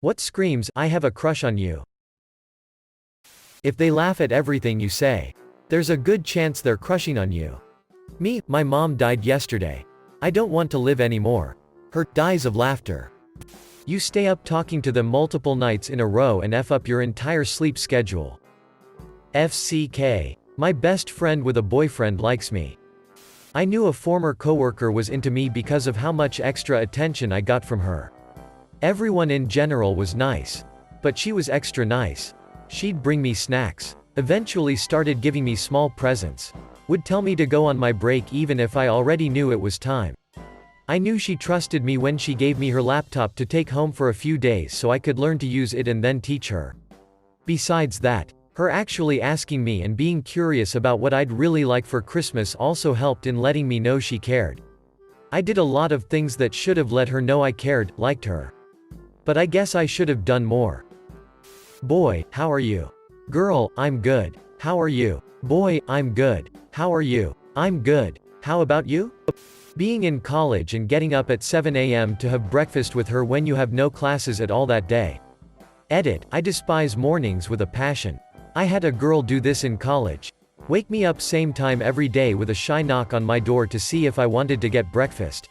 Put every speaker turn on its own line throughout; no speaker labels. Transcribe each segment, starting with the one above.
What screams, "I have a crush on you"? If they laugh at everything you say, there's a good chance they're crushing on you. Me, my mom died yesterday. I don't want to live anymore. Her dies of laughter. You stay up talking to them multiple nights in a row and F up your entire sleep schedule. FCK. My best friend with a boyfriend likes me. I knew a former coworker was into me because of how much extra attention I got from her. Everyone in general was nice. But she was extra nice. She'd bring me snacks. Eventually started giving me small presents. Would tell me to go on my break even if I already knew it was time. I knew she trusted me when she gave me her laptop to take home for a few days so I could learn to use it and then teach her. Besides that, her actually asking me and being curious about what I'd really like for Christmas also helped in letting me know she cared. I did a lot of things that should have let her know I cared, liked her. But I guess I should have done more. Boy, how are you? Girl, I'm good. How are you? Boy, I'm good. How are you? I'm good. How about you? Being in college and getting up at 7 a.m. to have breakfast with her when you have no classes at all that day. Edit, I despise mornings with a passion. I had a girl do this in college. Wake me up same time every day with a shy knock on my door to see if I wanted to get breakfast.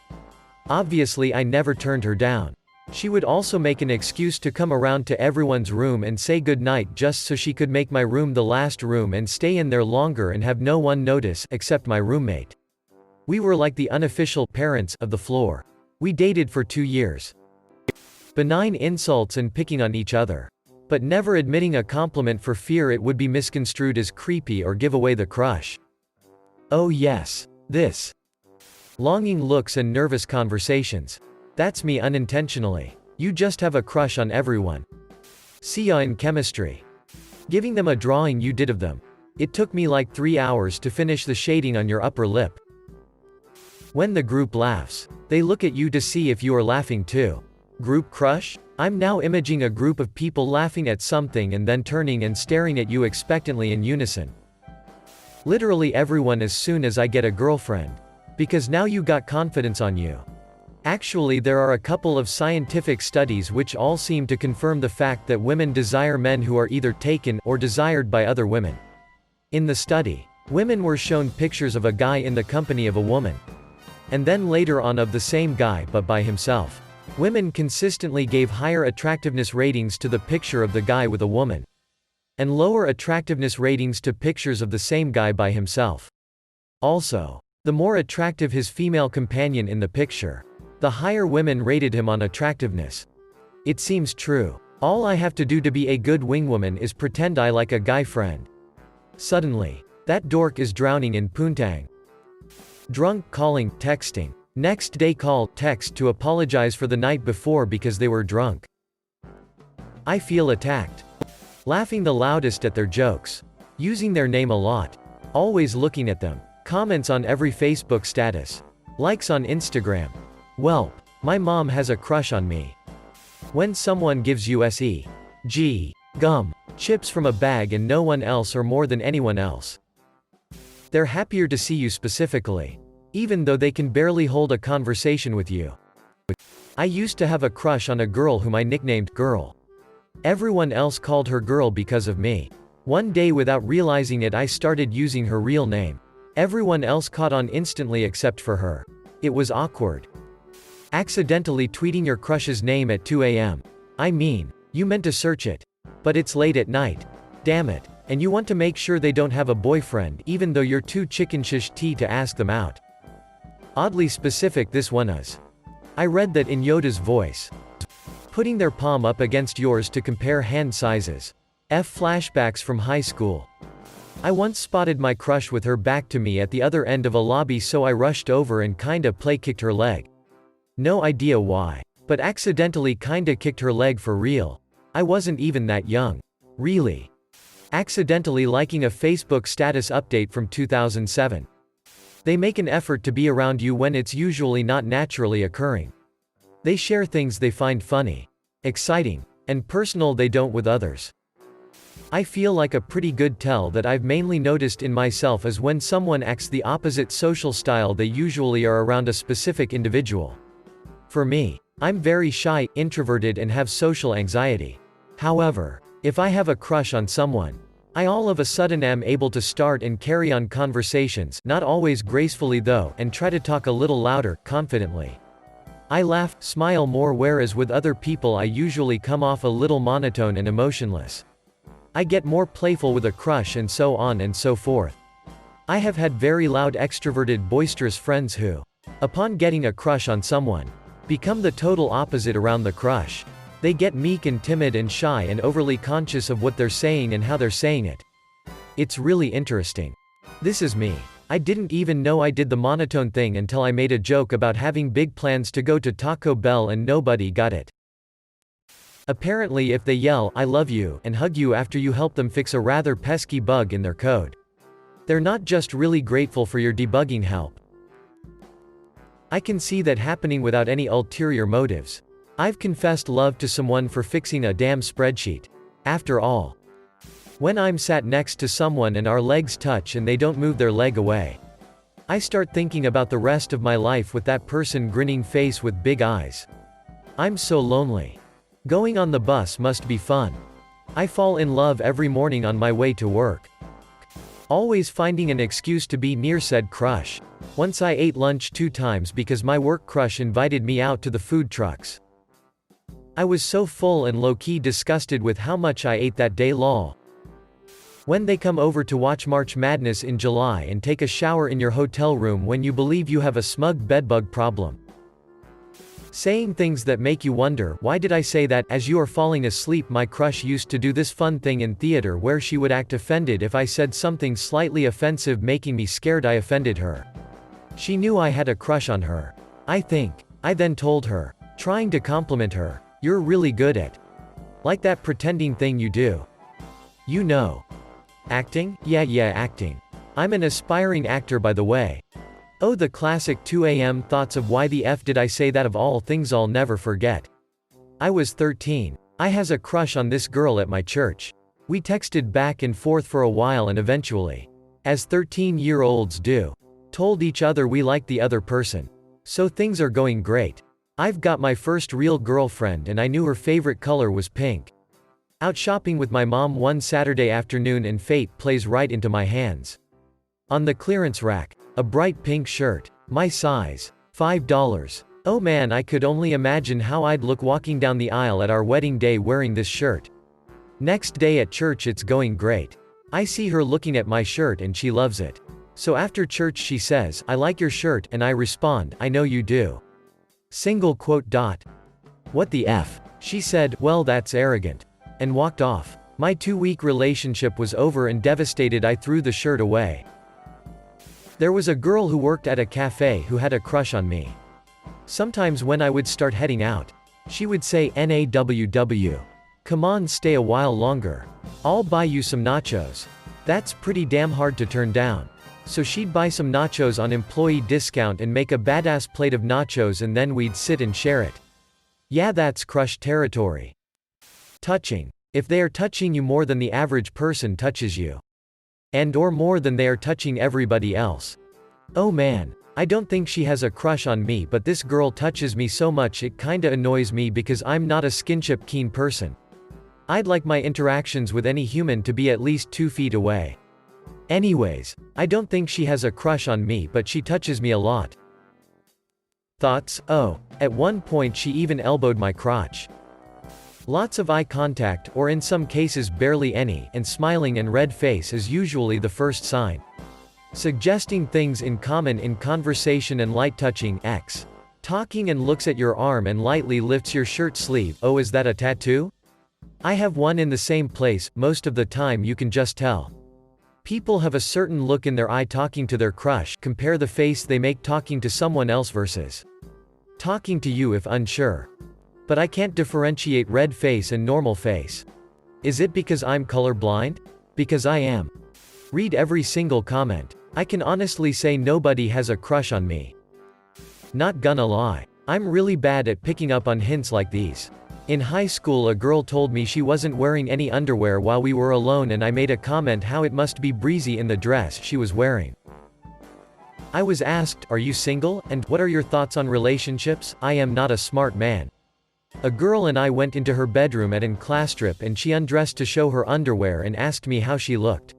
Obviously I never turned her down. She would also make an excuse to come around to everyone's room and say goodnight just so she could make my room the last room and stay in there longer and have no one notice except my roommate. We were like the unofficial parents of the floor. We dated for 2 years. Benign insults and picking on each other. But never admitting a compliment for fear it would be misconstrued as creepy or give away the crush. Oh yes. This. Longing looks and nervous conversations. That's me unintentionally. You just have a crush on everyone. See ya in chemistry. Giving them a drawing you did of them. It took me like 3 hours to finish the shading on your upper lip. When the group laughs, they look at you to see if you are laughing too. Group crush? I'm now imaging a group of people laughing at something and then turning and staring at you expectantly in unison. Literally everyone as soon as I get a girlfriend. Because now you got confidence on you. Actually there are a couple of scientific studies which all seem to confirm the fact that women desire men who are either taken or desired by other women. In the study, women were shown pictures of a guy in the company of a woman. And then later on of the same guy but by himself. Women consistently gave higher attractiveness ratings to the picture of the guy with a woman. And lower attractiveness ratings to pictures of the same guy by himself. Also, the more attractive his female companion in the picture, the higher women rated him on attractiveness. It seems true. All I have to do to be a good wingwoman is pretend I like a guy friend. Suddenly, that dork is drowning in poontang. Drunk calling, texting. Next day call, text to apologize for the night before because they were drunk. I feel attacked. Laughing the loudest at their jokes. Using their name a lot. Always looking at them. Comments on every Facebook status. Likes on Instagram. Welp, my mom has a crush on me. When someone gives you S.E.G. gum, chips from a bag and no one else or more than anyone else. They're happier to see you specifically. Even though they can barely hold a conversation with you. I used to have a crush on a girl whom I nicknamed Girl. Everyone else called her Girl because of me. One day without realizing it I started using her real name. Everyone else caught on instantly except for her. It was awkward. Accidentally tweeting your crush's name at 2 a.m. I mean, you meant to search it. But it's late at night. Damn it. And you want to make sure they don't have a boyfriend even though you're too chicken shish tea to ask them out. Oddly specific this one is. I read that in Yoda's voice. Putting their palm up against yours to compare hand sizes. Flashbacks from high school. I once spotted my crush with her back to me at the other end of a lobby so I rushed over and kinda play kicked her leg. No idea why. But accidentally kinda kicked her leg for real. I wasn't even that young. Really. Accidentally liking a Facebook status update from 2007. They make an effort to be around you when it's usually not naturally occurring. They share things they find funny, exciting, and personal they don't with others. I feel like a pretty good tell that I've mainly noticed in myself is when someone acts the opposite social style they usually are around a specific individual. For me, I'm very shy, introverted and have social anxiety. However, if I have a crush on someone, I all of a sudden am able to start and carry on conversations, not always gracefully though, and try to talk a little louder, confidently. I laugh, smile more, whereas with other people I usually come off a little monotone and emotionless. I get more playful with a crush and so on and so forth. I have had very loud, extroverted, boisterous friends who, upon getting a crush on someone, become the total opposite around the crush. They get meek and timid and shy and overly conscious of what they're saying and how they're saying it. It's really interesting. This is me. I didn't even know I did the monotone thing until I made a joke about having big plans to go to Taco Bell and nobody got it. Apparently if they yell, "I love you," and hug you after you help them fix a rather pesky bug in their code, they're not just really grateful for your debugging help. I can see that happening without any ulterior motives. I've confessed love to someone for fixing a damn spreadsheet. After all, when I'm sat next to someone and our legs touch and they don't move their leg away, I start thinking about the rest of my life with that person grinning face with big eyes. I'm so lonely. Going on the bus must be fun. I fall in love every morning on my way to work. Always finding an excuse to be near said crush. Once I ate lunch 2 times because my work crush invited me out to the food trucks. I was so full and low-key disgusted with how much I ate that day, lol. When they come over to watch March Madness in July and take a shower in your hotel room when you believe you have a smug bedbug problem. Saying things that make you wonder, why did I say that? As you are falling asleep, my crush used to do this fun thing in theater where she would act offended if I said something slightly offensive, making me scared I offended her. She knew I had a crush on her. I then told her, trying to compliment her, "You're really good at, like that pretending thing you do. You know. Acting? Yeah, acting. I'm an aspiring actor, by the way." Oh, the classic 2 a.m. thoughts of why the F did I say that, of all things I'll never forget. I was 13. I has a crush on this girl at my church. We texted back and forth for a while and eventually, as 13-year-olds do, told each other we liked the other person. So things are going great. I've got my first real girlfriend and I knew her favorite color was pink. Out shopping with my mom one Saturday afternoon and fate plays right into my hands. On the clearance rack, a bright pink shirt. My size. $5. Oh man, I could only imagine how I'd look walking down the aisle at our wedding day wearing this shirt. Next day at church it's going great. I see her looking at my shirt and she loves it. So after church she says, "I like your shirt," and I respond, "I know you do." Single quote dot. "What the F?" She said, "Well, that's arrogant," and walked off. My 2-week relationship was over and devastated I threw the shirt away. There was a girl who worked at a cafe who had a crush on me. Sometimes when I would start heading out, she would say, "NAWW. Come on, stay a while longer. I'll buy you some nachos." That's pretty damn hard to turn down. So she'd buy some nachos on employee discount and make a badass plate of nachos and then we'd sit and share it. Yeah, that's crush territory. Touching. If they are touching you more than the average person touches you. And or more than they are touching everybody else. Oh man, I don't think she has a crush on me, but this girl touches me so much it kinda annoys me because I'm not a skinship keen person. I'd like my interactions with any human to be at least 2 feet away. Anyways, I don't think she has a crush on me, but she touches me a lot. Thoughts? Oh, at one point she even elbowed my crotch. Lots of eye contact, or in some cases barely any, and smiling and red face is usually the first sign. Suggesting things in common in conversation and light touching, X. Talking and looks at your arm and lightly lifts your shirt sleeve. Oh, is that a tattoo? I have one in the same place. Most of the time you can just tell. People have a certain look in their eye talking to their crush. Compare the face they make talking to someone else versus talking to you if unsure. But I can't differentiate red face and normal face. Is it because I'm colorblind? Because I am. Read every single comment. I can honestly say nobody has a crush on me. Not gonna lie. I'm really bad at picking up on hints like these. In high school a girl told me she wasn't wearing any underwear while we were alone and I made a comment how it must be breezy in the dress she was wearing. I was asked, "Are you single, and what are your thoughts on relationships?" I am not a smart man. A girl and I went into her bedroom at an class trip and she undressed to show her underwear and asked me how she looked.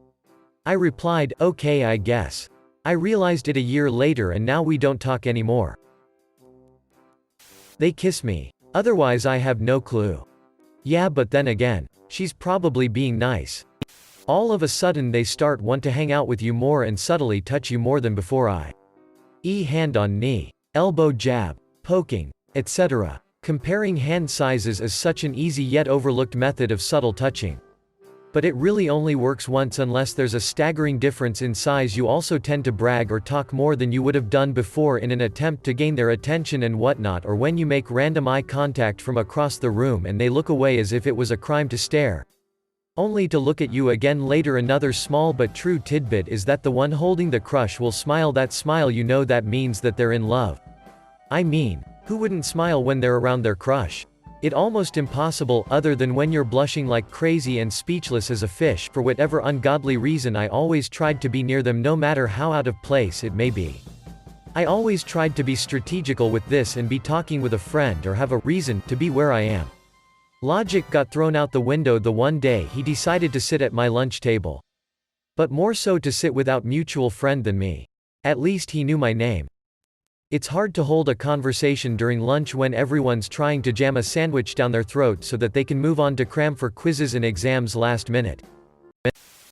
I replied, "Okay, I guess." I realized it a year later and now we don't talk anymore. They kiss me. Otherwise I have no clue. Yeah, but then again, she's probably being nice. All of a sudden they start want to hang out with you more and subtly touch you more than before. Hand on knee, elbow jab, poking, etc. Comparing hand sizes is such an easy yet overlooked method of subtle touching. But it really only works once unless there's a staggering difference in size. You also tend to brag or talk more than you would have done before in an attempt to gain their attention and whatnot, or when you make random eye contact from across the room and they look away as if it was a crime to stare, only to look at you again later. Another small but true tidbit is that the one holding the crush will smile. That smile, you know, that means that they're in love. I mean, who wouldn't smile when they're around their crush? It's almost impossible, other than when you're blushing like crazy and speechless as a fish. For whatever ungodly reason, I always tried to be near them no matter how out of place it may be. I always tried to be strategical with this and be talking with a friend or have a reason to be where I am. Logic got thrown out the window the one day he decided to sit at my lunch table. But more so to sit without mutual friend than me. At least he knew my name. It's hard to hold a conversation during lunch when everyone's trying to jam a sandwich down their throat so that they can move on to cram for quizzes and exams last minute.